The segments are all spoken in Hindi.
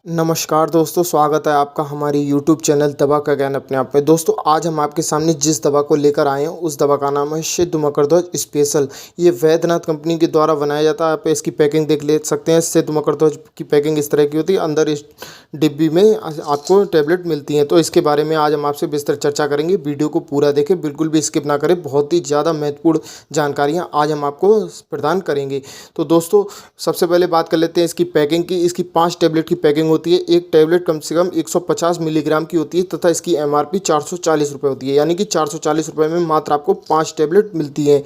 नमस्कार दोस्तों, स्वागत है आपका हमारी यूट्यूब चैनल दवा का ज्ञान अपने आप में। दोस्तों आज हम आपके सामने जिस दवा को लेकर आए हैं उस दवा का नाम है सिद्ध मकरध्वज स्पेशल। ये वैद्यनाथ कंपनी के द्वारा बनाया जाता है। आप इसकी पैकिंग देख ले सकते हैं। सिद्ध मकरध्वज की पैकिंग इस तरह की होती है। अंदर इस डिब्बी में आपको टैबलेट मिलती हैं। तो इसके बारे में आज हम आपसे विस्तार चर्चा करेंगे। वीडियो को पूरा देखें, बिल्कुल भी स्किप ना करें। बहुत ही ज़्यादा महत्वपूर्ण जानकारियाँ आज हम आपको प्रदान करेंगे। तो दोस्तों सबसे पहले बात कर लेते हैं इसकी पैकिंग की। इसकी 5 टैबलेट की पैकिंग होती है। एक टैबलेट कम से कम 150 मिलीग्राम की होती है तथा इसकी एमआरपी 440 रुपये होती है। यानी कि 440 रुपये में मात्र आपको 5 टैबलेट मिलती है।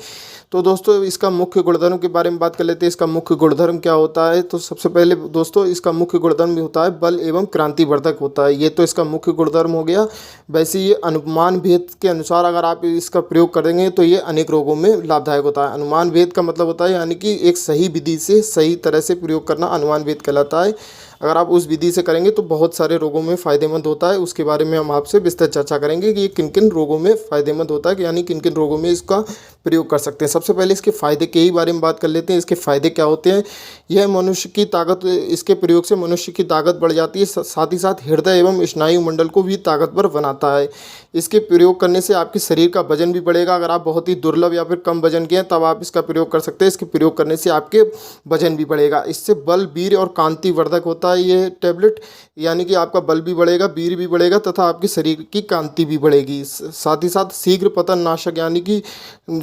तो दोस्तों इसका मुख्य गुणधर्म के बारे में बात कर लेते हैं। इसका मुख्य गुणधर्म क्या होता है? तो सबसे पहले दोस्तों इसका मुख्य गुणधर्म होता है बल एवं क्रांतिवर्धक होता है। ये तो इसका मुख्य गुणधर्म हो गया। वैसे ये अनुमान भेद के अनुसार अगर आप इसका प्रयोग करेंगे तो ये अनेक रोगों में लाभदायक होता है। अनुमान भेद का मतलब होता है यानी कि एक सही विधि से सही तरह से प्रयोग करना अनुमान भेद कहलाता है। अगर आप उस विधि से करेंगे तो बहुत सारे रोगों में फ़ायदेमंद होता है। उसके बारे में हम आपसे विस्तृत चर्चा करेंगे कि ये किन किन रोगों में फ़ायदेमंद होता है, यानी किन किन रोगों में इसका प्रयोग कर सकते हैं। सबसे पहले इसके फ़ायदे के ही बारे में बात कर लेते हैं। इसके फ़ायदे क्या होते हैं? यह मनुष्य की ताकत, इसके प्रयोग से मनुष्य की ताकत बढ़ जाती है। साथ ही साथ हृदय एवं स्नायु मंडल को भी ताकतवर बनाता है। इसके प्रयोग करने से आपके शरीर का वजन भी बढ़ेगा। अगर आप बहुत ही दुर्लभ या फिर कम वजन के हैं तब आप इसका प्रयोग कर सकते हैं। इसके प्रयोग करने से आपके वजन भी बढ़ेगा। इससे बल, वीर्य और कांतिवर्धक होता है ये टैबलेट, यानी कि आपका बल भी बढ़ेगा, वीर्य भी बढ़ेगा तथा आपके शरीर की कांति भी बढ़ेगी। साथ ही साथ शीघ्र पतन नाशक, यानी कि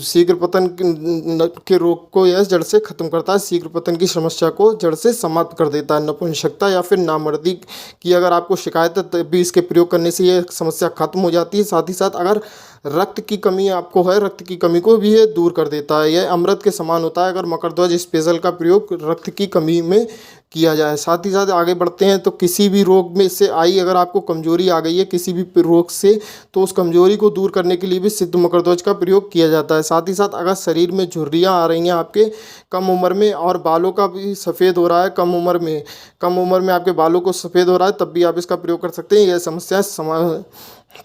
शीघ्र पतन के रोग को यह जड़ से खत्म करता है। शीघ्र पतन की समस्या को जड़ से समाप्त कर देता है। नपुंसकता या फिर नामर्दी की अगर आपको शिकायत है तब भी इसके प्रयोग करने से यह समस्या खत्म हो जाती है। साथ ही साथ अगर रक्त की कमी आपको है, रक्त की कमी को भी ये दूर कर देता है। यह अमृत के समान होता है अगर मकरध्वज स्पेशल का प्रयोग रक्त की कमी में किया जाए। साथ ही साथ आगे बढ़ते हैं तो किसी भी रोग में से आई, अगर आपको कमजोरी आ गई है किसी भी रोग से, तो उस कमजोरी को दूर करने के लिए भी सिद्ध मकरध्वज का प्रयोग किया जाता है। साथ ही साथ अगर शरीर में झुर्रियाँ आ रही हैं आपके कम उम्र में और बालों का भी सफ़ेद हो रहा है, कम उम्र में आपके बालों को सफ़ेद हो रहा है, तब भी आप इसका प्रयोग कर सकते हैं। यह समस्या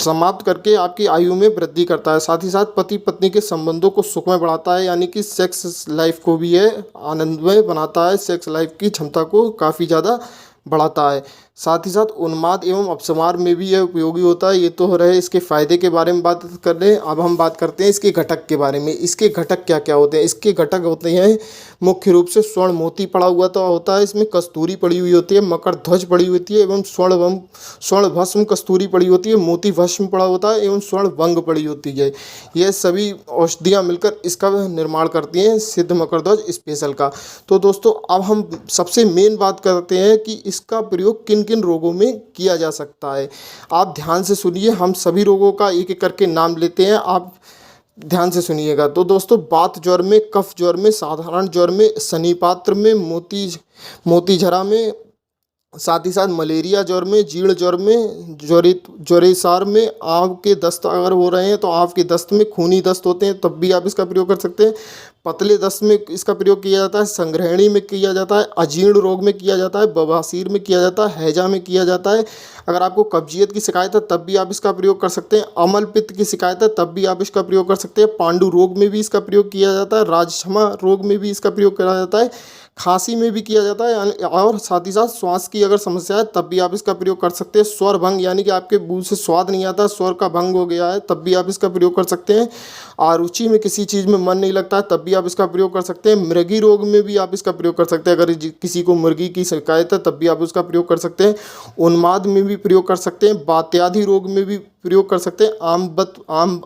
समाप्त करके आपकी आयु में वृद्धि करता है। साथ ही साथ पति पत्नी के संबंधों को सुखमय बढ़ाता है, यानी कि सेक्स लाइफ को भी यह आनंदमय बनाता है। सेक्स लाइफ की क्षमता को काफ़ी ज़्यादा बढ़ाता है। साथ ही साथ उन्माद एवं अपस्मार में भी यह उपयोगी होता है। ये तो हो रहे इसके फ़ायदे के बारे में बात कर रहे हैं। अब हम बात करते हैं इसके घटक के बारे में। इसके घटक क्या क्या होते हैं? इसके घटक होते हैं मुख्य रूप से स्वर्ण मोती पड़ा हुआ तो होता है, इसमें कस्तूरी पड़ी हुई होती है, मकर ध्वज पड़ी होती है एवं स्वर्ण भस्म कस्तूरी पड़ी होती है, मोती भस्म पड़ा होता है एवं स्वर्ण भंग पड़ी होती है। यह सभी औषधियाँ मिलकर इसका निर्माण करती हैं सिद्ध मकरध्वज स्पेशल का। तो दोस्तों अब हम सबसे मेन बात करते हैं कि इसका प्रयोग किन किन रोगों में किया जा सकता है। आप ध्यान से सुनिए, हम सभी रोगों का एक एक करके नाम लेते हैं, आप ध्यान से सुनिएगा। तो दोस्तों बात ज्वर में, कफ ज्वर में, साधारण ज्वर में, शनिपात्र में, मोतीझरा में, साथ ही साथ मलेरिया ज्वर में, जीर्ण ज्वर में, ज्वरेसार में, आँव के दस्त अगर हो रहे हैं तो आँव के दस्त में, खूनी दस्त होते हैं तब भी आप इसका प्रयोग कर सकते हैं। पतले दस्त में इसका प्रयोग किया जाता है, संग्रहणी में किया जाता है, अजीर्ण रोग में किया जाता है, बवासीर में किया जाता है, हैजा में किया जाता है। अगर आपको कब्जियत की शिकायत है तब भी आप इसका प्रयोग कर सकते हैं। अमल पित्त की शिकायत है तब भी आप इसका प्रयोग कर सकते हैं। पांडु रोग में भी इसका प्रयोग किया जाता है, राजक्षमा रोग में भी इसका प्रयोग किया जाता है, खांसी में भी किया जाता है, और साथ ही साथ श्वास की अगर समस्या है तब भी आप इसका प्रयोग कर सकते हैं। स्वर भंग, यानी कि आपके मुंह से स्वाद नहीं आता, स्वर का भंग हो गया है, तब भी आप इसका प्रयोग कर सकते हैं। आरुचि में किसी चीज़ में मन नहीं लगता है तब भी आप इसका प्रयोग कर सकते हैं। मृगी रोग में भी आप इसका प्रयोग कर सकते हैं। अगर किसी को मुर्गी की शिकायत है तब भी आप उसका प्रयोग कर सकते हैं। उन्माद में भी प्रयोग कर सकते हैं। वात्यादि रोग में भी प्रयोग कर सकते हैं।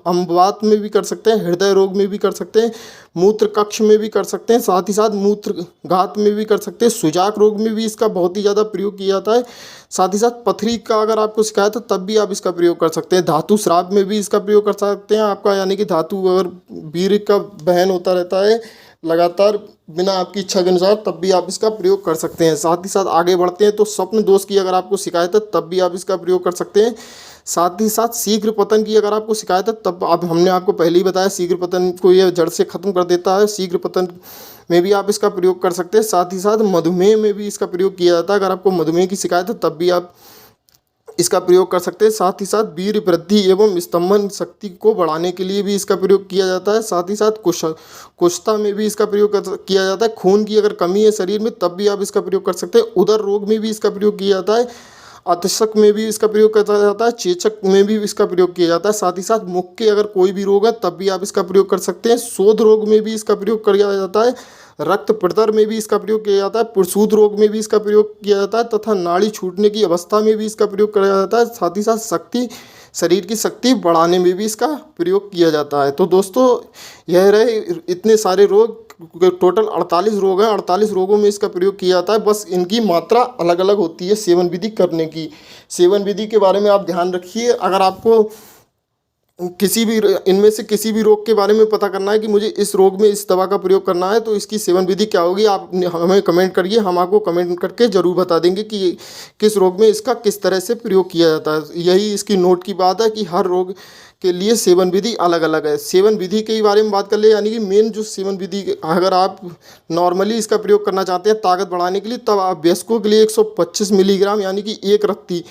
अम्बवात में भी कर सकते हैं। हृदय रोग में भी कर सकते हैं। मूत्र कक्ष में भी कर सकते हैं। साथ ही साथ मूत्र घात में भी कर सकते हैं। सुजाक रोग में भी इसका बहुत ही ज़्यादा प्रयोग किया जाता है। साथ ही साथ पथरी का अगर आपको शिकायत है तब भी आप इसका प्रयोग कर सकते हैं। धातु श्राप में भी इसका प्रयोग कर सकते हैं आपका, यानी कि धातु अगर वीर्य का वहन होता रहता है लगातार बिना आपकी इच्छा के अनुसार, तब भी आप इसका प्रयोग कर सकते हैं। साथ ही साथ आगे बढ़ते हैं तो स्वप्न दोष की अगर आपको शिकायत है तब भी आप इसका प्रयोग कर सकते हैं। साथ ही साथ शीघ्र पतन की अगर आपको शिकायत है तब आप, हमने आपको पहले ही बताया, शीघ्र पतन को यह जड़ से ख़त्म कर देता है। शीघ्र पतन में भी आप इसका प्रयोग कर सकते हैं। साथ ही साथ मधुमेह में भी इसका प्रयोग किया जाता है। अगर आपको मधुमेह की शिकायत है तब भी आप इसका प्रयोग कर सकते हैं। साथ ही साथ वीर्य वृद्धि एवं स्तंभन शक्ति को बढ़ाने के लिए भी इसका प्रयोग किया जाता है। साथ ही साथ कुष्ठता में भी इसका प्रयोग किया जाता है। खून की अगर कमी है शरीर में तब भी आप इसका प्रयोग कर सकते हैं। उदर रोग में भी इसका प्रयोग किया जाता है। अतशक में भी इसका प्रयोग किया जाता है। चेचक में भी इसका प्रयोग किया जाता है। साथ ही साथ मुख के अगर कोई भी रोग है तब भी आप इसका प्रयोग कर सकते हैं। शोध रोग में भी इसका प्रयोग किया जाता है। रक्त प्रदर में भी इसका प्रयोग किया जाता है। पुरुषूत रोग में भी इसका प्रयोग किया जाता है तथा नाड़ी छूटने की अवस्था में भी इसका प्रयोग किया जाता है। साथ ही साथ शरीर की शक्ति बढ़ाने में भी इसका प्रयोग किया जाता है। तो दोस्तों यह रहे इतने सारे रोग, टोटल 48 रोग हैं। 48 रोगों में इसका प्रयोग किया जाता है। बस इनकी मात्रा अलग अलग होती है सेवन विधि करने की। सेवन विधि के बारे में आप ध्यान रखिए। अगर आपको किसी भी इनमें से किसी भी रोग के बारे में पता करना है कि मुझे इस रोग में इस दवा का प्रयोग करना है तो इसकी सेवन विधि क्या होगी, आप हमें कमेंट करिए। हम आपको कमेंट करके ज़रूर बता देंगे कि किस रोग में इसका किस तरह से प्रयोग किया जाता है। यही इसकी नोट की बात है कि हर रोग के लिए सेवन विधि अलग अलग है। सेवन विधि के बारे में बात कर ले, यानी कि मेन जो सेवन विधि, अगर आप नॉर्मली इसका प्रयोग करना चाहते हैं ताकत बढ़ाने के लिए, तब आप वयस्कों के लिए 125 मिलीग्राम यानी कि एक रत्ती,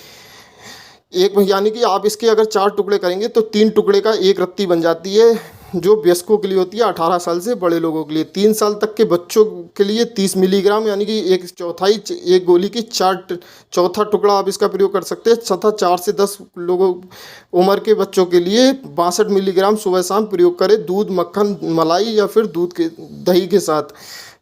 यानी कि आप इसके अगर 4 टुकड़े करेंगे तो 3 टुकड़े का एक रत्ती बन जाती है, जो वयस्कों के लिए होती है। 18 साल से बड़े लोगों के लिए 3 साल तक के बच्चों के लिए 30 मिलीग्राम यानी कि एक चौथाई, एक गोली की चौथा टुकड़ा आप इसका प्रयोग कर सकते हैं। तथा 4 से 10 लोगों उम्र के बच्चों के लिए 62 मिलीग्राम सुबह शाम प्रयोग करें, दूध, मक्खन, मलाई या फिर दही के साथ।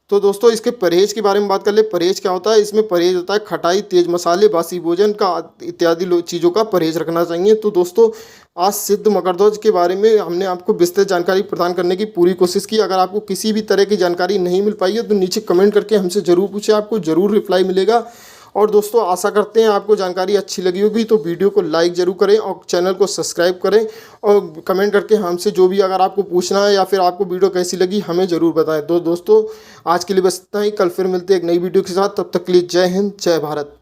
तो दोस्तों इसके परहेज के बारे में बात कर ले। परहेज क्या होता है, इसमें परहेज होता है खटाई, तेज मसाले, बासी भोजन का इत्यादि चीज़ों का परहेज रखना चाहिए। तो दोस्तों आज सिद्ध मकरध्वज के बारे में हमने आपको विस्तृत जानकारी प्रदान करने की पूरी कोशिश की। अगर आपको किसी भी तरह की जानकारी नहीं मिल पाई है तो नीचे कमेंट करके हमसे ज़रूर पूछें, आपको ज़रूर रिप्लाई मिलेगा। और दोस्तों आशा करते हैं आपको जानकारी अच्छी लगी होगी, तो वीडियो को लाइक ज़रूर करें और चैनल को सब्सक्राइब करें और कमेंट करके हमसे जो भी अगर आपको पूछना है या फिर आपको वीडियो कैसी लगी हमें ज़रूर बताएं। दोस्तों आज के लिए बस इतना ही। कल फिर मिलते हैं एक नई वीडियो के साथ। तब तक के लिए जय हिंद, जय भारत।